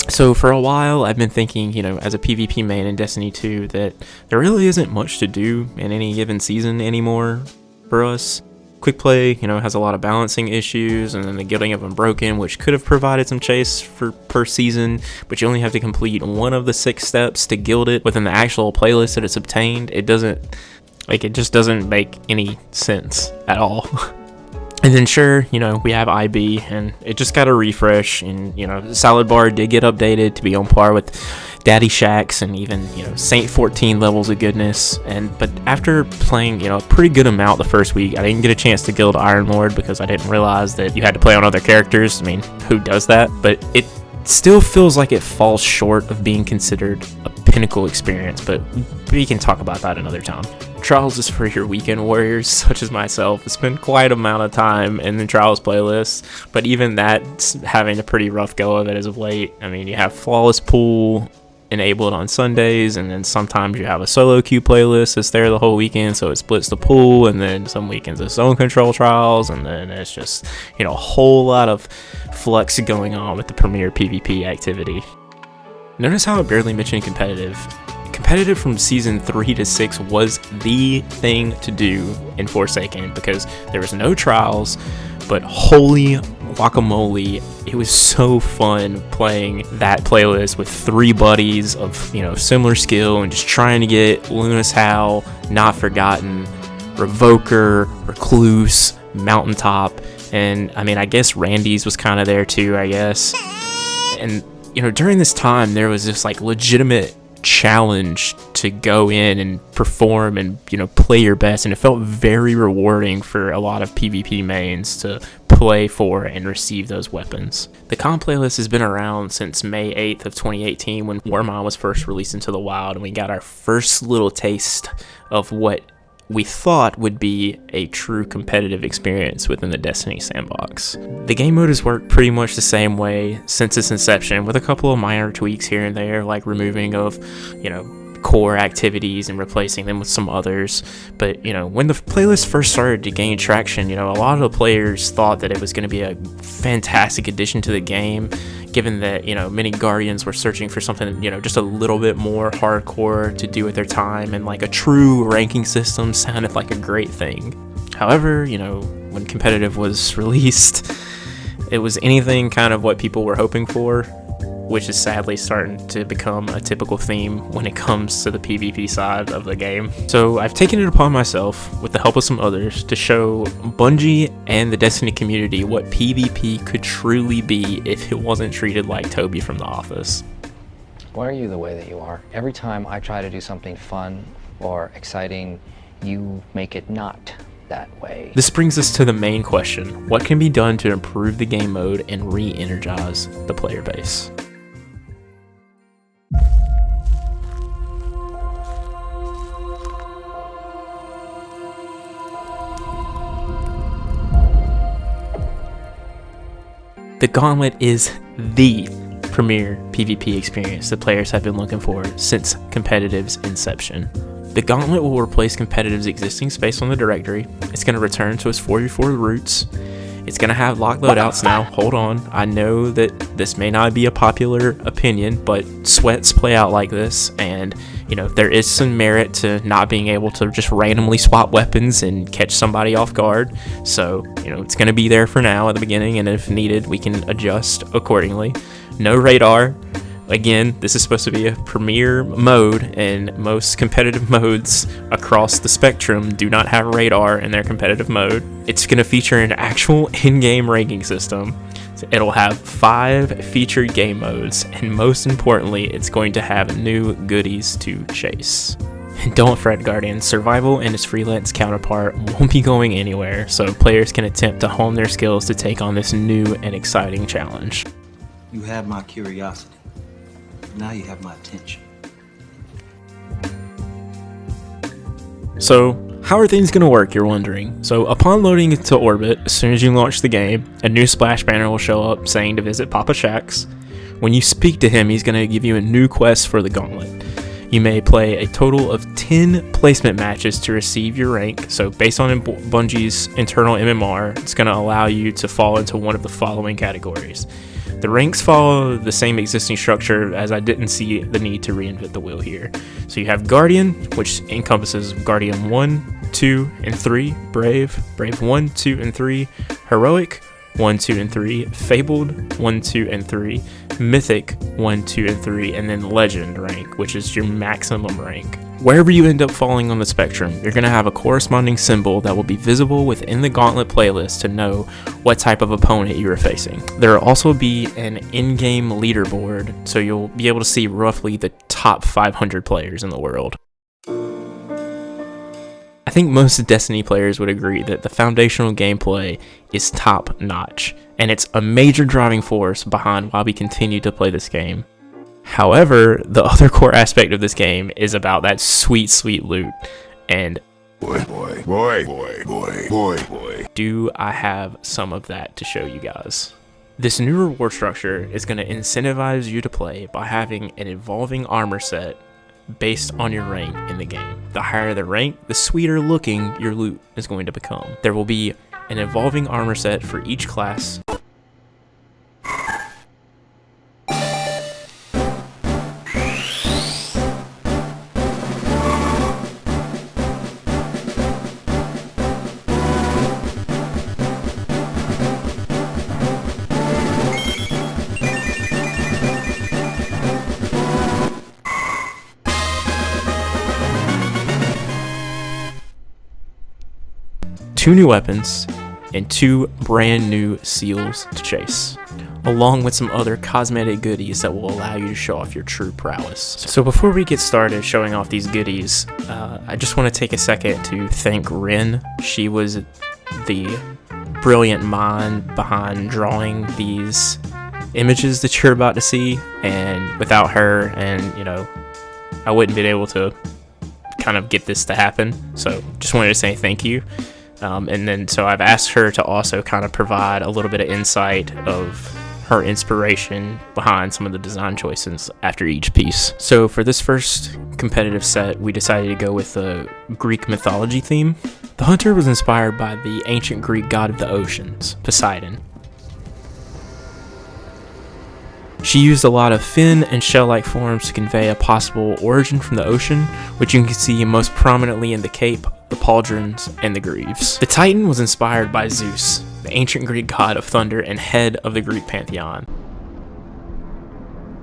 So for a while, I've been thinking, as a PvP main in Destiny 2, that there really isn't much to do in any given season anymore for us. Quick play, has a lot of balancing issues, and then the Guilding of Unbroken, which could have provided some chase per season, but you only have to complete one of the 6 steps to guild it within the actual playlist that it's obtained. It just doesn't make any sense at all. And then sure, we have IB, and it just got a refresh, and Salad Bar did get updated to be on par with Daddy Shacks and even Saint 14 levels of goodness. But after playing a pretty good amount the first week, I didn't get a chance to guild Iron Lord because I didn't realize that you had to play on other characters. I mean, who does that? But it still feels like it falls short of being considered a pinnacle experience, but we can talk about that another time. Trials is for your weekend warriors such as myself. It's been quite amount of time in the Trials playlist, but even that's having a pretty rough go of it as of late. I mean, you have Flawless Pool enabled on Sundays, and then sometimes you have a solo queue playlist that's there the whole weekend, so it splits the pool, and then some weekends it's zone control trials, and then it's just a whole lot of flux going on with the premier PvP activity. Notice how I barely mentioned competitive. Competitive from season 3 to 6 was the thing to do in Forsaken because there was no trials, but holy guacamole, it was so fun playing that playlist with 3 buddies of similar skill and just trying to get Luna's Howl, Not Forgotten, Revoker, Recluse, Mountaintop, and I guess Randy's was kind of there too, I guess. And during this time there was this legitimate challenge to go in and perform and play your best, and it felt very rewarding for a lot of PvP mains to play for and receive those weapons. The comp playlist has been around since May 8th of 2018 when Warmind was first released into the wild, and we got our first little taste of what we thought would be a true competitive experience within the Destiny sandbox. The game mode has worked pretty much the same way since its inception, with a couple of minor tweaks here and there, like removing of, core activities and replacing them with some others. But when the playlist first started to gain traction, a lot of the players thought that it was going to be a fantastic addition to the game, given that many Guardians were searching for something just a little bit more hardcore to do with their time, and a true ranking system sounded like a great thing. However, when competitive was released, it was anything kind of what people were hoping for, which is sadly starting to become a typical theme when it comes to the PvP side of the game. So I've taken it upon myself, with the help of some others, to show Bungie and the Destiny community what PvP could truly be if it wasn't treated like Toby from The Office. Why are you the way that you are? Every time I try to do something fun or exciting, you make it not that way. This brings us to the main question: what can be done to improve the game mode and re-energize the player base? The Gauntlet is the premier PvP experience the players have been looking for since competitive's inception. The Gauntlet will replace competitive's existing space on the directory. It's going to return to its 4v4 roots. It's going to have locked loadouts now. Hold on. I know that this may not be a popular opinion, but sweats play out like this, and there is some merit to not being able to just randomly swap weapons and catch somebody off guard. So, it's going to be there for now at the beginning, and if needed, we can adjust accordingly. No radar. Again, this is supposed to be a premier mode, and most competitive modes across the spectrum do not have radar in their competitive mode. It's going to feature an actual in-game ranking system. It'll have 5 featured game modes, and most importantly, it's going to have new goodies to chase. And don't fret, Guardian, survival and its freelance counterpart won't be going anywhere, so players can attempt to hone their skills to take on this new and exciting challenge. You have my curiosity. Now you have my attention. So, how are things going to work, you're wondering? So, upon loading into orbit, as soon as you launch the game, a new splash banner will show up saying to visit Papa Shaxx. When you speak to him, he's going to give you a new quest for the Gauntlet. You may play a total of 10 placement matches to receive your rank. So based on Bungie's internal MMR, it's going to allow you to fall into one of the following categories: The ranks follow the same existing structure, as I didn't see the need to reinvent the wheel here. So you have Guardian, which encompasses Guardian 1, 2, and 3, Brave, Brave 1, 2, and 3, Heroic, 1, 2, and 3, Fabled, 1, 2, and 3, Mythic, 1, 2, and 3, and then Legend rank, which is your maximum rank. Wherever you end up falling on the spectrum, you're going to have a corresponding symbol that will be visible within the Gauntlet playlist to know what type of opponent you are facing. There will also be an in-game leaderboard, so you'll be able to see roughly the top 500 players in the world. I think most Destiny players would agree that the foundational gameplay is top-notch, and it's a major driving force behind why we continue to play this game. However, the other core aspect of this game is about that sweet, sweet loot, and do I have some of that to show you guys. This new reward structure is going to incentivize you to play by having an evolving armor set based on your rank in the game. The higher the rank, the sweeter looking your loot is going to become. There will be an evolving armor set for each class. Two new weapons, and 2 brand new seals to chase, along with some other cosmetic goodies that will allow you to show off your true prowess. So before we get started showing off these goodies, I just want to take a second to thank Rin. She was the brilliant mind behind drawing these images that you're about to see, and without her, and I wouldn't be able to kind of get this to happen. So just wanted to say thank you. And then so I've asked her to also kind of provide a little bit of insight of her inspiration behind some of the design choices after each piece. So for this first competitive set, we decided to go with the Greek mythology theme. The hunter was inspired by the ancient Greek god of the oceans, Poseidon. She used a lot of fin and shell-like forms to convey a possible origin from the ocean, which you can see most prominently in the cape, the pauldrons, and the greaves. The Titan was inspired by Zeus, the ancient Greek god of thunder and head of the Greek pantheon.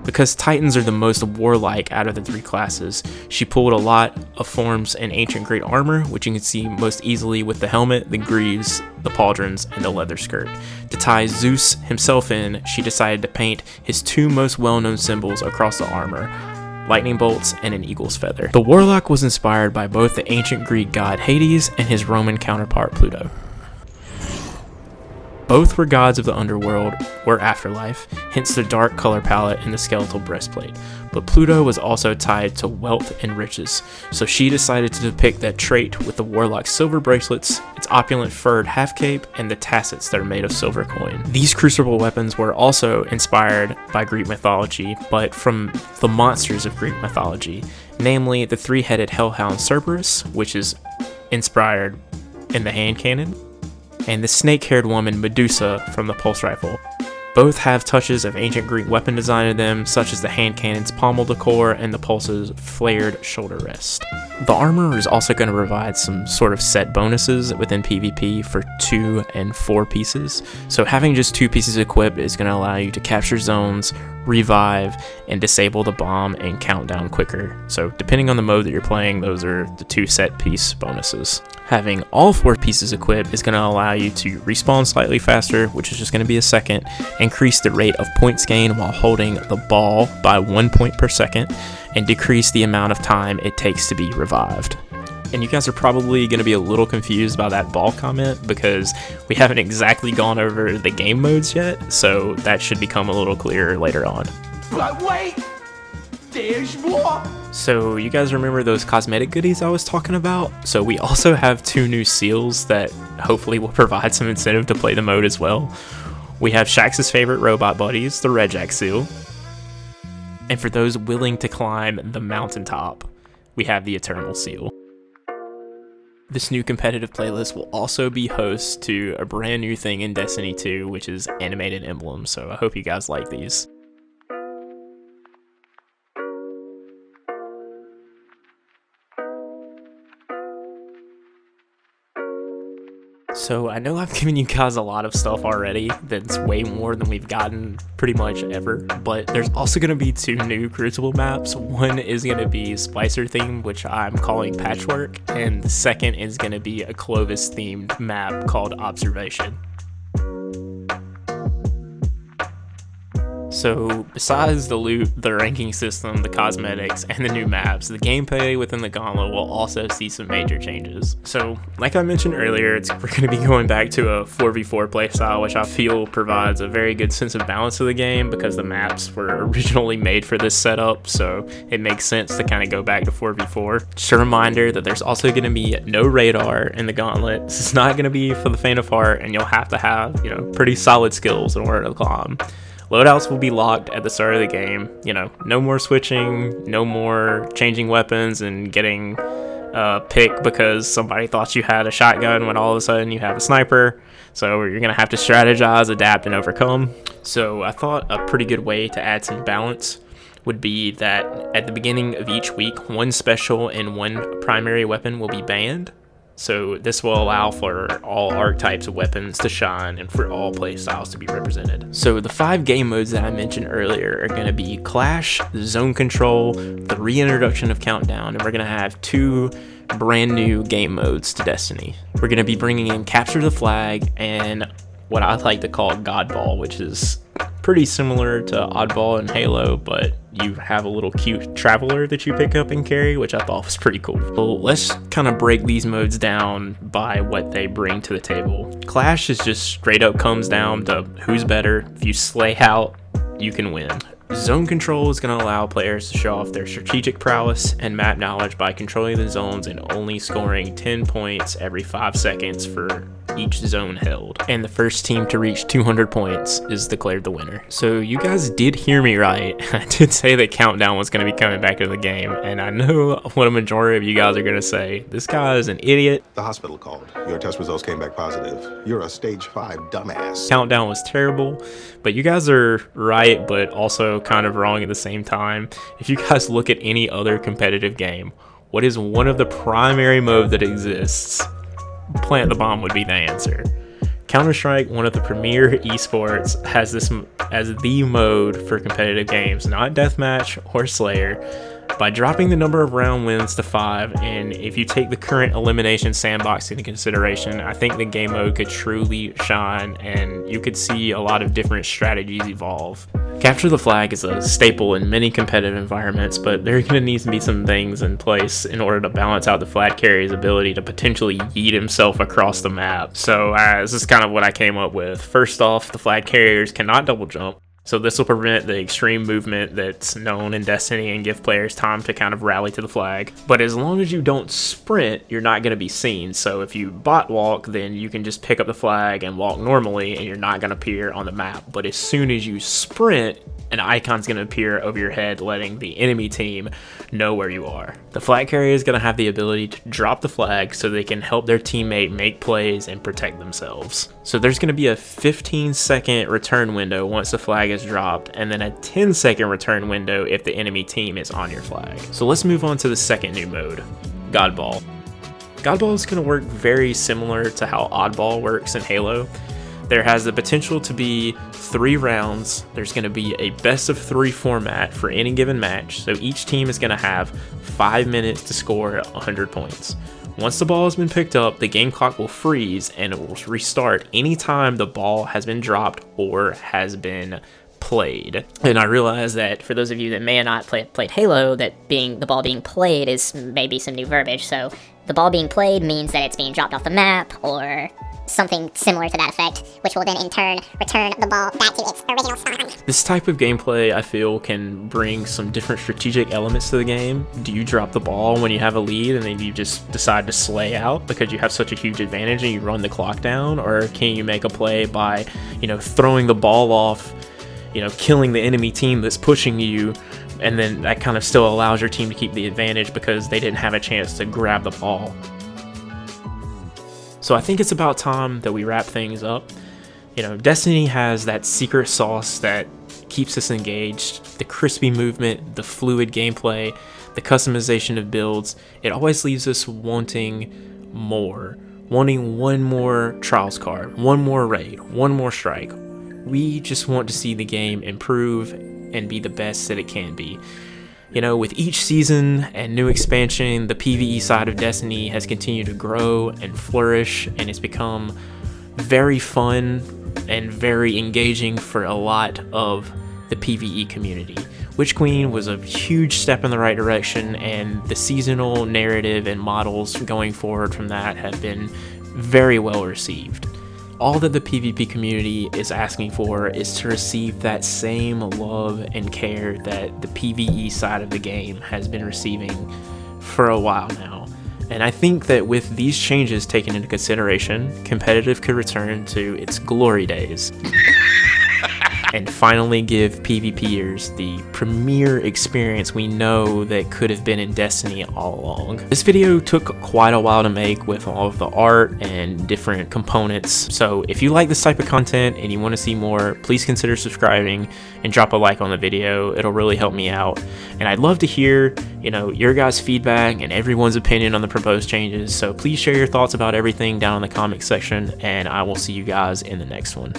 Because Titans are the most warlike out of the 3 classes, she pulled a lot of forms in ancient Greek armor, which you can see most easily with the helmet, the greaves, the pauldrons, and the leather skirt. To tie Zeus himself in, she decided to paint his 2 most well-known symbols across the armor, lightning bolts and an eagle's feather. The warlock was inspired by both the ancient Greek god Hades and his Roman counterpart Pluto. Both were gods of the underworld or afterlife, hence the dark color palette and the skeletal breastplate. But Pluto was also tied to wealth and riches, so she decided to depict that trait with the warlock's silver bracelets, its opulent furred half cape, and the tassets that are made of silver coin. These Crucible weapons were also inspired by Greek mythology, but from the monsters of Greek mythology, namely the 3-headed hellhound Cerberus, which is inspired in the hand cannon, and the snake-haired woman Medusa from the pulse rifle. Both have touches of ancient Greek weapon design in them, such as the hand cannon's pommel decor and the pulse's flared shoulder rest. The armor is also going to provide some sort of set bonuses within PvP for 2 and 4 pieces, so having just 2 pieces equipped is going to allow you to capture zones, revive, and disable the bomb and countdown quicker. So depending on the mode that you're playing, those are the 2 set piece bonuses. Having all 4 pieces equipped is going to allow you to respawn slightly faster, which is just going to be a second, increase the rate of points gained while holding the ball by 1 point per second, and decrease the amount of time it takes to be revived. And you guys are probably going to be a little confused by that ball comment because we haven't exactly gone over the game modes yet, so that should become a little clearer later on. But wait! There's more! So you guys remember those cosmetic goodies I was talking about? So we also have 2 new seals that hopefully will provide some incentive to play the mode as well. We have Shax's favorite robot buddies, the Red Jack seal. And for those willing to climb the mountaintop, we have the Eternal seal. This new competitive playlist will also be host to a brand new thing in Destiny 2, which is animated emblems, so I hope you guys like these. So I know I've given you guys a lot of stuff already that's way more than we've gotten pretty much ever, but there's also going to be 2 new Crucible maps. One is going to be Splicer themed, which I'm calling Patchwork, and the second is going to be a Clovis themed map called Observation. So besides the loot, the ranking system, the cosmetics, and the new maps, the gameplay within the Gauntlet will also see some major changes. So like I mentioned earlier, we're going to be going back to a 4v4 playstyle, which I feel provides a very good sense of balance to the game because the maps were originally made for this setup, so it makes sense to kind of go back to 4v4. Just a reminder that there's also going to be no radar in the Gauntlet. This is not going to be for the faint of heart, and you'll have to have, pretty solid skills in order to climb. Loadouts will be locked at the start of the game. No more switching, no more changing weapons and getting picked because somebody thought you had a shotgun when all of a sudden you have a sniper. So you're going to have to strategize, adapt, and overcome. So I thought a pretty good way to add some balance would be that at the beginning of each week, 1 special and 1 primary weapon will be banned. So this will allow for all archetypes of weapons to shine and for all playstyles to be represented. So the 5 game modes that I mentioned earlier are going to be Clash, Zone Control, the reintroduction of Countdown, and we're going to have 2 brand new game modes to Destiny. We're going to be bringing in Capture the Flag and what I like to call Godball, which is pretty similar to Oddball in Halo, but you have a little cute traveler that you pick up and carry, which I thought was pretty cool. So let's kind of break these modes down by what they bring to the table. Clash is just straight up comes down to who's better. If you slay out, you can win. Zone control is going to allow players to show off their strategic prowess and map knowledge by controlling the zones and only scoring 10 points every 5 seconds for each zone held. And the first team to reach 200 points is declared the winner. So you guys did hear me right. I did say that Countdown was going to be coming back into the game, and I know what a majority of you guys are going to say. This guy is an idiot. The hospital called. Your test results came back positive. You're a stage 5 dumbass. Countdown was terrible, but you guys are right, but also kind of wrong at the same time. If you guys look at any other competitive game, what is one of the primary modes that exists? Plant the bomb would be the answer. Counter-Strike, one of the premier esports, has this as the mode for competitive games, not deathmatch or Slayer. By dropping the number of round wins to 5, and if you take the current elimination sandbox into consideration, I think the game mode could truly shine and you could see a lot of different strategies evolve. Capture the Flag is a staple in many competitive environments, but there are going to need to be some things in place in order to balance out the flag carrier's ability to potentially yeet himself across the map. So this is kind of what I came up with. First off, the flag carriers cannot double jump. So this will prevent the extreme movement that's known in Destiny and give players time to kind of rally to the flag. But as long as you don't sprint, you're not going to be seen. So if you bot walk, then you can just pick up the flag and walk normally and you're not going to appear on the map. But as soon as you sprint, an icon's going to appear over your head, letting the enemy team know where you are. The flag carrier is going to have the ability to drop the flag so they can help their teammate make plays and protect themselves. So there's going to be a 15-second return window once the flag is dropped, and then a 10-second return window if the enemy team is on your flag. So let's move on to the second new mode, Godball. Godball is going to work very similar to how Oddball works in Halo. There has the potential to be 3 rounds. There's going to be a best of 3 format for any given match, so each team is going to have 5 minutes to score 100 points. Once the ball has been picked up, the game clock will freeze and it will restart anytime the ball has been dropped or has been played. And I realize that for those of you that may have not played Halo, that the ball being played is maybe some new verbiage. So the ball being played means that it's being dropped off the map or something similar to that effect, which will then in turn return the ball back to its original spot. This type of gameplay, I feel, can bring some different strategic elements to the game. Do you drop the ball when you have a lead and then you just decide to slay out because you have such a huge advantage and you run the clock down? Or can you make a play by, throwing the ball off, killing the enemy team that's pushing you, and then that kind of still allows your team to keep the advantage because they didn't have a chance to grab the ball? So I think it's about time that we wrap things up. You know, Destiny has that secret sauce that keeps us engaged. The crispy movement, the fluid gameplay, the customization of builds. It always leaves us wanting more. Wanting one more Trials card, one more raid, one more strike. We just want to see the game improve and be the best that it can be. You know, with each season and new expansion, the PvE side of Destiny has continued to grow and flourish, and it's become very fun and very engaging for a lot of the PvE community. Witch Queen was a huge step in the right direction, and the seasonal narrative and models going forward from that have been very well received. All that the PvP community is asking for is to receive that same love and care that the PvE side of the game has been receiving for a while now. And I think that with these changes taken into consideration, competitive could return to its glory days and finally give PvPers the premier experience we know that could have been in Destiny all along. This video took quite a while to make with all of the art and different components, so if you like this type of content and you want to see more, please consider subscribing and drop a like on the video. It'll really help me out, and I'd love to hear, you know, your guys' feedback and everyone's opinion on the proposed changes, so please share your thoughts about everything down in the comment section, and I will see you guys in the next one.